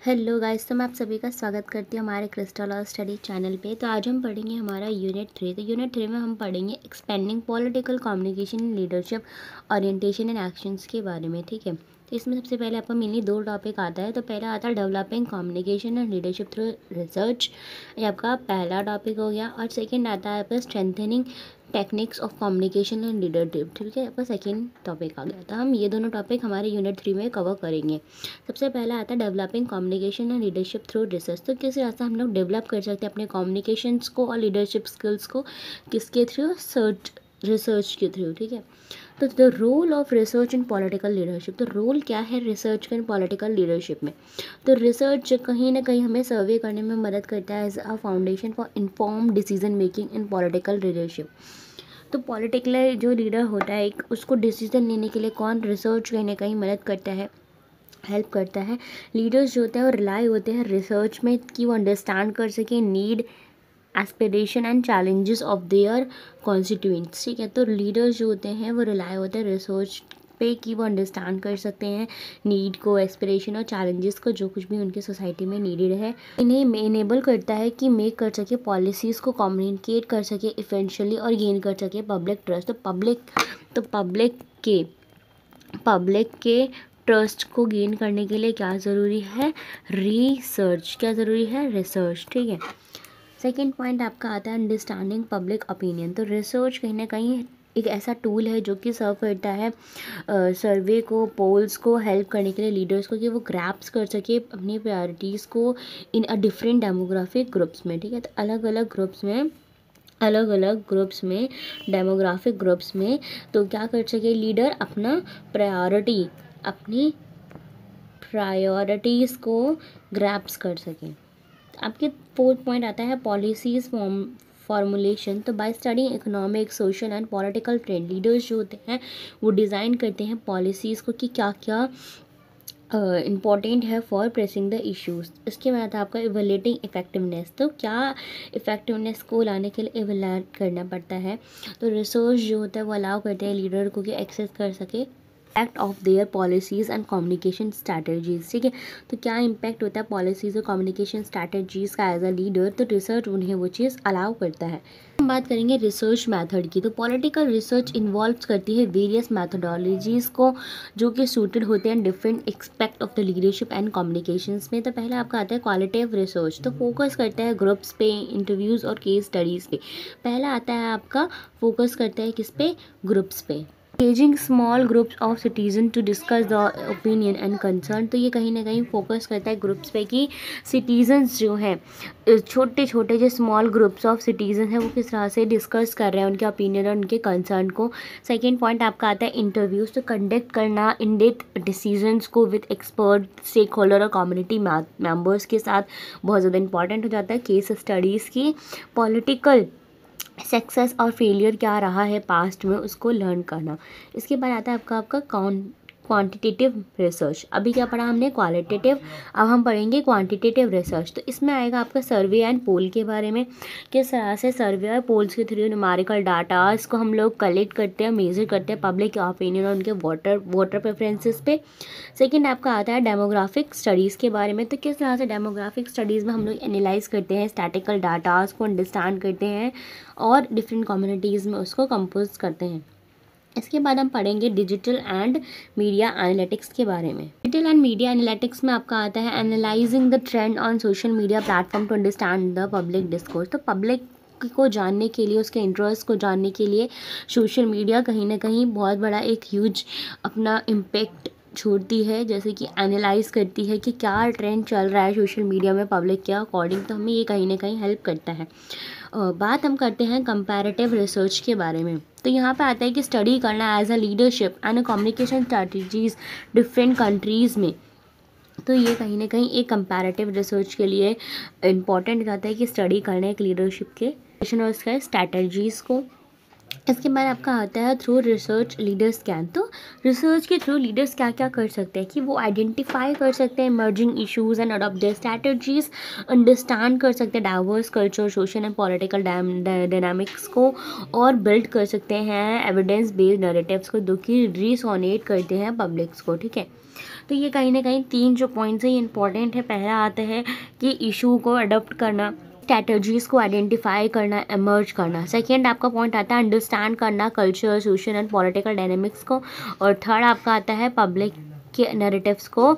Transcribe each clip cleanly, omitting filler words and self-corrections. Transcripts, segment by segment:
Hello guys, तो मैं आप सभी का स्वागत करती हूँ हमारे क्रिस्टल और स्टडी चैनल पे। तो आज हम पढ़ेंगे हमारा यूनिट 3। तो यूनिट 3 में हम पढ़ेंगे expanding political communication leadership orientation and actions के बारे में। ठीक है, तो इसमें सबसे पहले आपको मेनली दो टॉपिक आता है। तो पहला आता है developing communication and leadership through research, ये आपका पहला टॉपिक हो गया। और सेकेंड आता है आपका strengthening techniques of communication and leadership. ठीक है, आपका सेकेंड टॉपिक आ गया। तो हम ये दोनों टॉपिक हमारे यूनिट 3 में कवर करेंगे। सबसे पहला आता है developing communication and leadership through research. तो किस तरह से हम लोग डेवलप कर सकते हैं अपने कम्युनिकेशंस को और लीडरशिप स्किल्स को, किसके थ्रू? रिसर्च के थ्रू। ठीक है, तो the role of research in political leadership. तो रोल क्या है रिसर्च का इन पॉलिटिकल लीडरशिप में? तो रिसर्च कहीं ना कहीं हमें सर्वे करने में मदद करता है as a foundation for inform decision making in political leadership. तो पॉलिटिकल जो लीडर होता है एक, उसको डिसीजन लेने के लिए कौन? रिसर्च कहीं ना कहीं मदद करता है, हेल्प करता है। लीडर्स जो होते हैं वो रिलाई होते हैं रिसर्च में कि वो अंडरस्टैंड कर सकें need, aspiration and challenges of their constituents. ठीक है, तो लीडर्स जो होते हैं वो रिलाई होते हैं रिसर्च पे कि वो अंडरस्टैंड कर सकते हैं नीड को, एस्पिरेशन और चैलेंजेस को, जो कुछ भी उनकी सोसाइटी में नीडेड है। इन्हें इनेबल करता है कि मेक कर सके पॉलिसीज़ को कम्युनिकेट कर सके इफेंशियली और गेन कर सके पब्लिक ट्रस्ट। तो पब्लिक के ट्रस्ट को गेन करने के लिए क्या ज़रूरी है? रिसर्च। क्या ज़रूरी है? रिसर्च। ठीक है, सेकेंड पॉइंट आपका आता है अंडरस्टैंडिंग पब्लिक ओपिनियन। तो रिसर्च कहीं ना कहीं एक ऐसा टूल है जो कि सर्व करता है सर्वे को, पोल्स को हेल्प करने के लिए लीडर्स को कि वो ग्रैप्स कर सके अपनी प्रायोरिटीज़ को इन अ डिफरेंट डेमोग्राफिक ग्रुप्स में। ठीक है, तो अलग अलग ग्रुप्स में डेमोग्राफिक ग्रुप्स में तो क्या कर सके लीडर? अपनी प्रायोरिटीज़ को ग्रैप्स कर सकें। आपके फोर्थ पॉइंट आता है पॉलिसीज़ फॉर्मुलेशन। तो by studying economic, social and political trend, leaders जो होते हैं वो डिज़ाइन करते हैं पॉलिसीज़ को कि क्या क्या इम्पॉर्टेंट है फॉर प्रेसिंग द इश्यूज। इसके बाद आपका इवेल्युएटिंग इफेक्टिवनेस। तो क्या इफेक्टिवनेस को लाने के लिए इवेल्युएट करना पड़ता है। तो रिसर्च जो होता है वो अलाउ करते हैं लीडर को कि एक्सेस कर सके impact of their policies and communication strategies. ठीक है, तो क्या इम्पैक्ट होता है पॉलिसीज़ और कम्युनिकेशन स्ट्रैटेजीज़ का एज अ लीडर, तो रिसर्च उन्हें वो चीज़ अलाउ करता है। हम बात करेंगे रिसर्च मेथड की। तो पॉलिटिकल रिसर्च इन्वॉल्व करती है वेरियस मैथडोलॉजीज़ को जो कि सूटेड होते हैं different expect of the leadership and communications में। तो पहले आपका आता है क्वालिटेटिव रिसर्च। तो फोकस करता है ग्रुप्स पे, इंटरव्यूज़ और केस स्टडीज़ पे। पहला आता है आपका फोकस करता है किस पे? ग्रुप्स पे। engaging small groups of citizen to discuss the opinion and concern. तो ये कहीं ना कहीं फोकस करता है ग्रुप्स पे कि सिटीजन्स जो हैं, छोटे छोटे जो स्मॉल ग्रुप्स ऑफ सिटीजन हैं वो किस तरह से डिस्कस कर रहे हैं उनके ओपिनियन और उनके कंसर्न को। सेकेंड पॉइंट आपका आता है इंटरव्यूज़। तो कंडक्ट करना इन डेप्थ डिसीजंस को विद एक्सपर्ट, स्टेक होल्डर और कम्युनिटी मेम्बर्स के साथ बहुत ज़्यादा इंपॉर्टेंट हो जाता है। केस स्टडीज़ की पॉलिटिकल सक्सेस और फेलियर क्या रहा है पास्ट में, उसको लर्न करना। इसके बाद आता है आपका क्वांटिटेटिव रिसर्च। अभी क्या पढ़ा हमने? क्वालिटेटिव, अब हम पढ़ेंगे क्वांटिटेटिव रिसर्च। तो इसमें आएगा आपका सर्वे एंड पोल के बारे में, किस तरह से सर्वे और पोल्स के थ्रू न्यूमेरिकल डाटास को हम लोग कलेक्ट करते हैं, मेजर करते हैं पब्लिक ओपिनियन और उनके वोटर प्रेफरेंसेस पे। सेकेंड आपका आता है डेमोग्राफिक स्टडीज़ के बारे में। तो किस तरह से डेमोग्राफिक स्टडीज़ में हम लोग एनालाइज करते हैं स्टैटिकल डाटास को, अंडरस्टैंड करते हैं और डिफरेंट कम्युनिटीज़ में उसको कंपोज करते हैं। इसके बाद हम पढ़ेंगे डिजिटल एंड मीडिया एनालिटिक्स के बारे में। डिजिटल एंड मीडिया एनालिटिक्स में आपका आता है analysing the trend on social media platform to understand the public discourse. तो पब्लिक को जानने के लिए, उसके इंटरेस्ट को जानने के लिए सोशल मीडिया कहीं ना कहीं बहुत बड़ा एक ह्यूज अपना इम्पेक्ट छोड़ती है, जैसे कि एनालाइज करती है कि क्या ट्रेंड चल रहा है सोशल मीडिया में पब्लिक के अकॉर्डिंग। तो हमें ये कहीं ना कहीं हेल्प करता है। बात हम करते हैं कंपैरेटिव रिसर्च के बारे में। तो यहाँ पे आता है कि स्टडी करना as a leadership and communication strategies different countries में। तो ये कहीं ना कहीं एक कंपैरेटिव रिसर्च के लिए इम्पॉर्टेंट रहता है कि स्टडी करना एक लीडरशिप के और उसका स्ट्रैटेजीज़ को इसके बाद आपका आता है थ्रू रिसर्च लीडर्स कैन। तो रिसर्च के थ्रू लीडर्स क्या क्या कर सकते हैं कि वो आइडेंटिफाई कर सकते हैं emerging issues and adopt their strategies, understand कर सकते हैं diverse culture, social and political dynamics को, और बिल्ड कर सकते हैं एविडेंस बेस्ड नैरेटिव्स को जो कि रिसोनेट करते हैं पब्लिक्स को। ठीक है, तो ये कहीं ना कहीं 3 जो पॉइंट्स है ये इंपॉर्टेंट है। पहला आता है कि इशू को अडॉप्ट करना, स्ट्रैटेजीज को आइडेंटिफाई करना, एमर्ज करना। सेकेंड आपका पॉइंट आता है अंडरस्टैंड करना culture, social and political dynamics को। और थर्ड आपका आता है पब्लिक के नैरेटिव्स को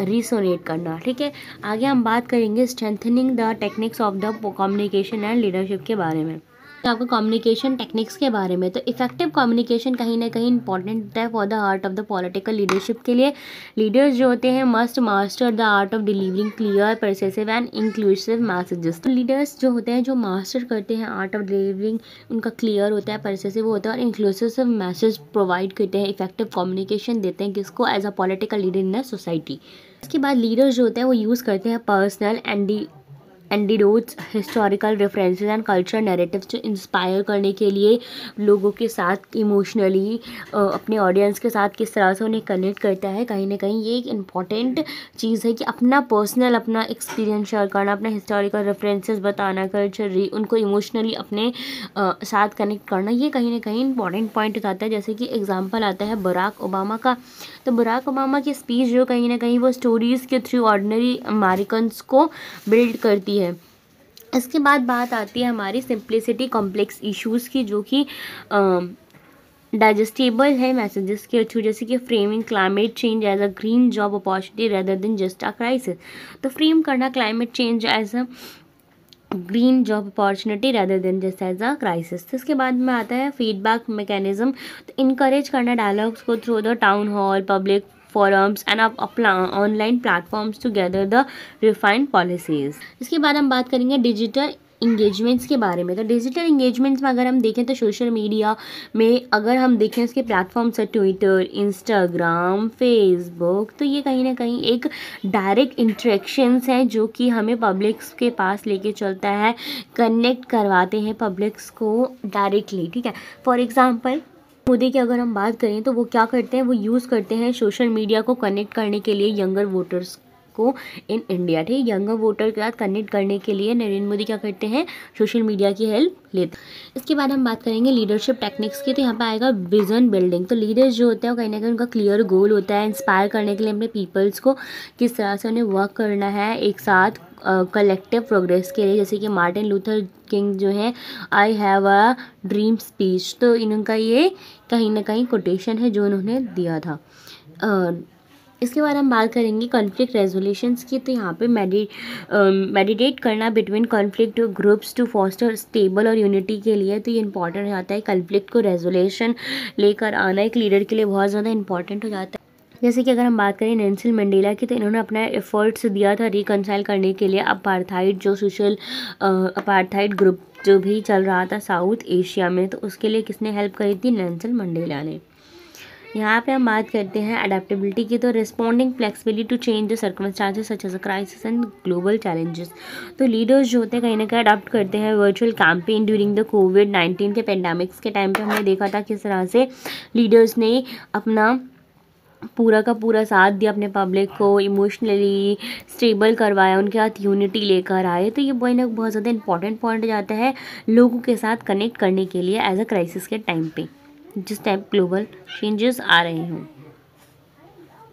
रिसोनेट करना। ठीक है, आगे हम बात करेंगे strengthening the techniques of the communication and leadership के बारे में। तो आपको कम्युनिकेशन टेक्निक्स के बारे में, तो इफेक्टिव कम्युनिकेशन कहीं ना कहीं इंपॉर्टेंट होता है for the art of the political leadership के लिए। लीडर्स जो होते हैं must master the art of delivering clear, persuasive and inclusive messages. तो लीडर्स जो होते हैं जो मास्टर करते हैं आर्ट ऑफ डिलीवरिंग, उनका क्लियर होता है, परसेसिव होता है और इंक्लूसिव मैसेज प्रोवाइड करते हैं, इफेक्टिव कम्युनिकेशन देते हैं किसको, as a political leader in the society. इसके बाद लीडर्स जो होते हैं वो यूज़ करते हैं personal antidotes, historical references and culture narratives जो इंस्पायर करने के लिए लोगों के साथ इमोशनली अपने ऑडियंस के साथ किस तरह से उन्हें कनेक्ट करता है। कहीं ना कहीं ये एक इम्पॉर्टेंट चीज़ है कि अपना पर्सनल अपना एक्सपीरियंस शेयर करना, अपना हिस्टोरिकल रेफरेंसेस बताना, कल्चर उनको इमोशनली अपने साथ कनेक्ट करना, ये कहीं ना कहीं इंपॉर्टेंट पॉइंट हो जाता है। जैसे कि एग्जाम्पल आता है बराक ओबामा का। तो बराक ओबामा की स्पीच जो कहीं ना कहीं वो स्टोरीज़ के थ्रू ऑर्डिनरी अमेरिकन्स को बिल्ड करती है। इसके बाद बात आती है हमारी सिंप्लिसिटी कॉम्प्लेक्स इश्यूज़ की, जो कि डाइजेस्टेबल है मैसेजेस के थ्रू, जैसे कि framing climate change as a green job opportunity rather than just a crisis. तो फ्रेम करना climate change as a green job opportunity rather than just as a crisis. तो इसके बाद में आता है फीडबैक मैकेनिज्म। तो इनकरेज करना डायलॉग्स को through the town hall, public forums and online platforms to gather the refined policies। इसके बाद हम बात करेंगे डिजिटल इंगेजमेंट्स के बारे में। तो डिजिटल इंगेजमेंट्स में अगर हम देखें तो सोशल मीडिया में अगर हम देखें इसके प्लेटफॉर्म्स है ट्विटर, इंस्टाग्राम, फेसबुक, तो ये कहीं ना कहीं एक डायरेक्ट इंटरेक्शंस हैं जो कि हमें पब्लिक्स के पास लेके चलता है, कनेक्ट करवाते हैं पब्लिक्स को डायरेक्टली। ठीक है, फॉर एग्जांपल मोदी की अगर हम बात करें तो वो क्या करते हैं, वो यूज़ करते हैं सोशल मीडिया को कनेक्ट करने के लिए यंगर वोटर्स को इन इंडिया। ठीक, यंगर वोटर के साथ कनेक्ट करने के लिए नरेंद्र मोदी क्या करते हैं, सोशल मीडिया की हेल्प लेते हैं। इसके बाद हम बात करेंगे लीडरशिप टेक्निक्स की। तो यहाँ पे आएगा विजन बिल्डिंग। तो लीडर्स जो होते हैं कहीं ना कहीं उनका क्लियर गोल होता है इंस्पायर करने के लिए अपने पीपल्स को, किस तरह से उन्हें वर्क करना है एक साथ कलेक्टिव प्रोग्रेस के लिए। जैसे कि मार्टिन लूथर किंग जो है I have a dream speech, तो इनका ये कहीं ना कहीं कोटेशन है जो उन्होंने दिया था। इसके बाद हम बात करेंगे कॉन्फ्लिक्ट रेजोल्यूशंस की। तो यहाँ पे मेडिटेट करना between conflict groups to foster stable और यूनिटी के लिए, तो ये इंपॉर्टेंट हो जाता है। कॉन्फ्लिक्ट को रेजोल्यूशन लेकर आना एक लीडर के लिए बहुत ज़्यादा इंपॉर्टेंट हो जाता है। जैसे कि अगर हम बात करें नेल्सन मंडेला की, तो इन्होंने अपना एफर्ट्स दिया था रिकनसाइल करने के लिए अपार्थाइड जो सोशल अपार्थाइड ग्रुप जो भी चल रहा था साउथ एशिया में, तो उसके लिए किसने हेल्प करी थी, नेल्सन मंडेला ने। यहाँ पे हम बात करते हैं अडेप्टेबिलिटी की। तो responding flexibility to change the circumstances such as a crisis and global challenges. तो लीडर्स जो होते हैं कहीं ना कहीं अडॉप्ट करते हैं वर्चुअल कैंपेन ड्यूरिंग द कोविड-19 के पेंडेमिक्स के टाइम पे हमने देखा था किस तरह से लीडर्स ने अपना पूरा का पूरा साथ दिया, अपने पब्लिक को इमोशनली स्टेबल करवाया, उनके साथ यूनिटी लेकर आए। तो ये बहुत ज़्यादा इंपॉर्टेंट पॉइंट हो जाता है लोगों के साथ कनेक्ट करने के लिए एज अ क्राइसिस के टाइम पे, जिस टाइप ग्लोबल चेंजेस आ रहे हों।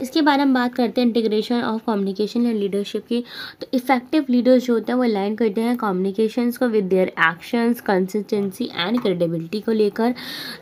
इसके बारे में बात करते हैं integration of communication and leadership की। तो इफेक्टिव लीडर्स जो होते हैं वो अलाइन करते हैं कम्युनिकेशंस को with their actions, consistency and credibility को लेकर।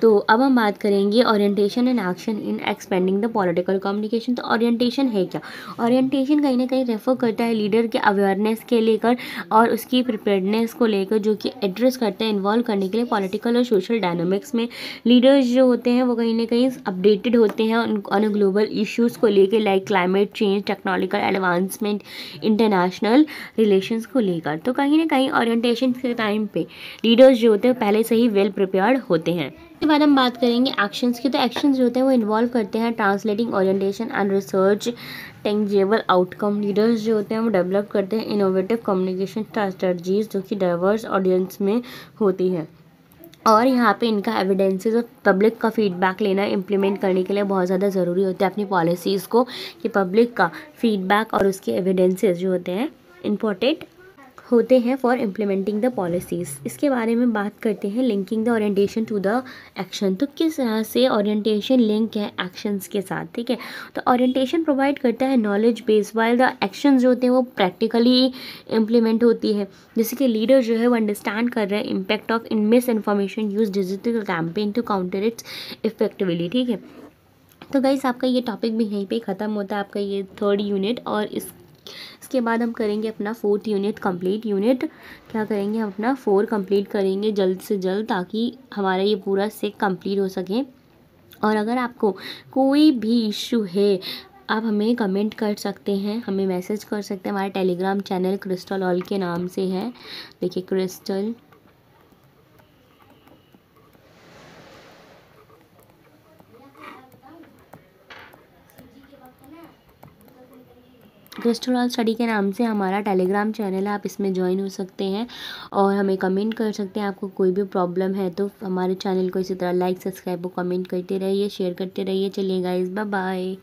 तो अब हम बात करेंगे orientation and action in expanding the political communication. तो ओरिएंटेशन है क्या, ओरिएंटेशन कहीं ना कहीं रेफर करता है लीडर के अवेयरनेस के लेकर और उसकी प्रिपेयर्डनेस को लेकर, जो कि एड्रेस करते हैं इन्वॉल्व करने के लिए पॉलिटिकल और सोशल डायनामिक्स में। लीडर्स जो होते हैं वो कहीं ना कहीं अपडेटेड होते हैं ऑन ग्लोबल इश्यूज़ को लेकर, like climate change, technological advancement, international relations को लेकर। तो कहीं ना कहीं ओरिएंटेशन के टाइम पे लीडर्स जो होते हैं पहले से ही वेल प्रिपेयर्ड होते हैं। इसके बाद हम बात करेंगे एक्शंस की। तो एक्शंस जो होते हैं वो इन्वॉल्व करते हैं translating orientation and research tangible outcome. Leaders जो होते हैं वो डेवलप करते हैं इनोवेटिव कम्युनिकेशन स्ट्रेटजीज जो कि डाइवर्स ऑडियंस में होती है। और यहाँ पे इनका एविडेंसेस और पब्लिक का फीडबैक लेना इम्प्लीमेंट करने के लिए बहुत ज़्यादा ज़रूरी होता है अपनी पॉलिसीज़ को, कि पब्लिक का फीडबैक और उसके एविडेंसेस जो होते हैं इम्पोर्टेंट होते हैं फॉर इम्प्लीमेंटिंग द पॉलिसीज़। इसके बारे में बात करते हैं linking the orientation to the action. तो किस तरह से ओरिएंटेशन लिंक है एक्शंस के साथ, ठीक है। तो ओरिएंटेशन प्रोवाइड करता है knowledge base, while the actions जो होते हैं वो प्रैक्टिकली इम्प्लीमेंट होती है। जैसे कि लीडर जो है वो अंडरस्टैंड कर रहे हैं impact of in misinformation use digital campaign to counter its effectively, ठीक है। तो गाइस आपका ये टॉपिक भी यहीं पे ख़त्म होता है, आपका ये 3rd यूनिट। और इसके बाद हम करेंगे अपना 4th यूनिट कंप्लीट। यूनिट क्या करेंगे, हम अपना 4 कंप्लीट करेंगे जल्द से जल्द, ताकि हमारा ये पूरा सेक कंप्लीट हो सके। और अगर आपको कोई भी इशू है आप हमें कमेंट कर सकते हैं, हमें मैसेज कर सकते हैं। हमारे टेलीग्राम चैनल क्रिस्टल ऑल के नाम से है, देखिए क्रिस्टल ऑल स्टडी के नाम से हमारा टेलीग्राम चैनल है, आप इसमें ज्वाइन हो सकते हैं और हमें कमेंट कर सकते हैं। आपको कोई भी प्रॉब्लम है तो हमारे चैनल को इसी तरह लाइक, सब्सक्राइब और कमेंट करते रहिए, शेयर करते रहिए। चलिए गाइस, बाय बाय।